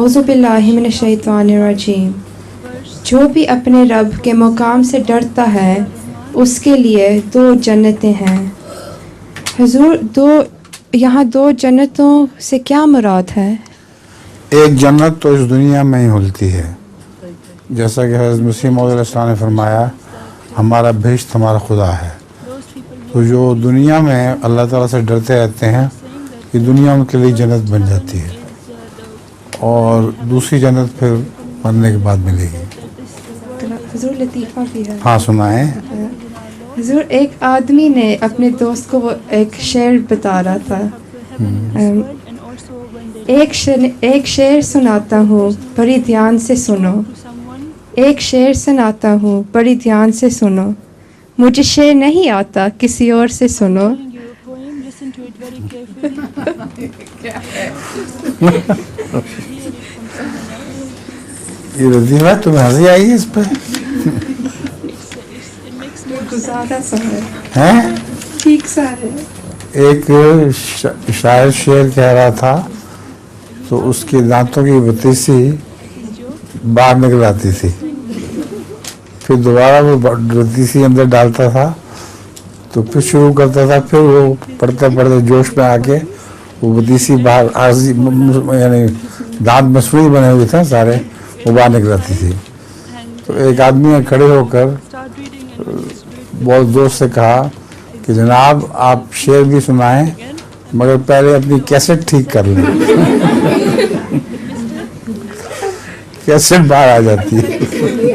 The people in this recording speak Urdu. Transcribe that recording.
اعوذ باللہ من الشیطان الرجیم. جو بھی اپنے رب کے مقام سے ڈرتا ہے اس کے لیے 2 جنتیں ہیں. حضور یہاں 2 جنتوں سے کیا مراد ہے؟ ایک جنت تو اس دنیا میں ہی ملتی ہے، جیسا کہ حضرت مسیح موعود علیہ السلام نے فرمایا ہمارا بہشت ہمارا خدا ہے. تو جو دنیا میں اللہ تعالیٰ سے ڈرتے رہتے ہیں یہ دنیا ان کے لیے جنت بن جاتی ہے، اور دوسری جنت پھر مرنے کے بعد ملے گی. حضور لطیفہ بھی ہے. ہاں سنائیں. حضور ایک آدمی نے اپنے دوست کو وہ ایک شعر بتا رہا تھا. ایک شعر سناتا ہوں بڑی دھیان سے سنو. ایک شعر سناتا ہوں بڑی دھیان سے سنو. مجھے شعر نہیں آتا کسی اور سے سنو. یہ لطیفہ تمہیں ہنسی آئی ہے اس پہ؟ زیادہ سا ہیں ٹھیک سا ہے. ایک شاعر شعر کہہ رہا تھا تو اس کے دانتوں کی بتیسی باہر نکل آتی تھی، پھر دوبارہ وہ بتیسی اندر ڈالتا تھا تو پھر شروع کرتا تھا، پھر وہ پڑھتے پڑھتے جوش میں آ کے وہ بتیسی باہر یعنی دانت مصنوعی بنے ہوئے تھے سارے، وہ باہر نکل آتی تھی. تو ایک آدمی نے کھڑے ہو کر بہت زور سے کہا کہ جناب آپ شعر بھی سنائیں مگر پہلے اپنی کیسٹ ٹھیک کر لیں. کیسٹ باہر آ جاتی ہے.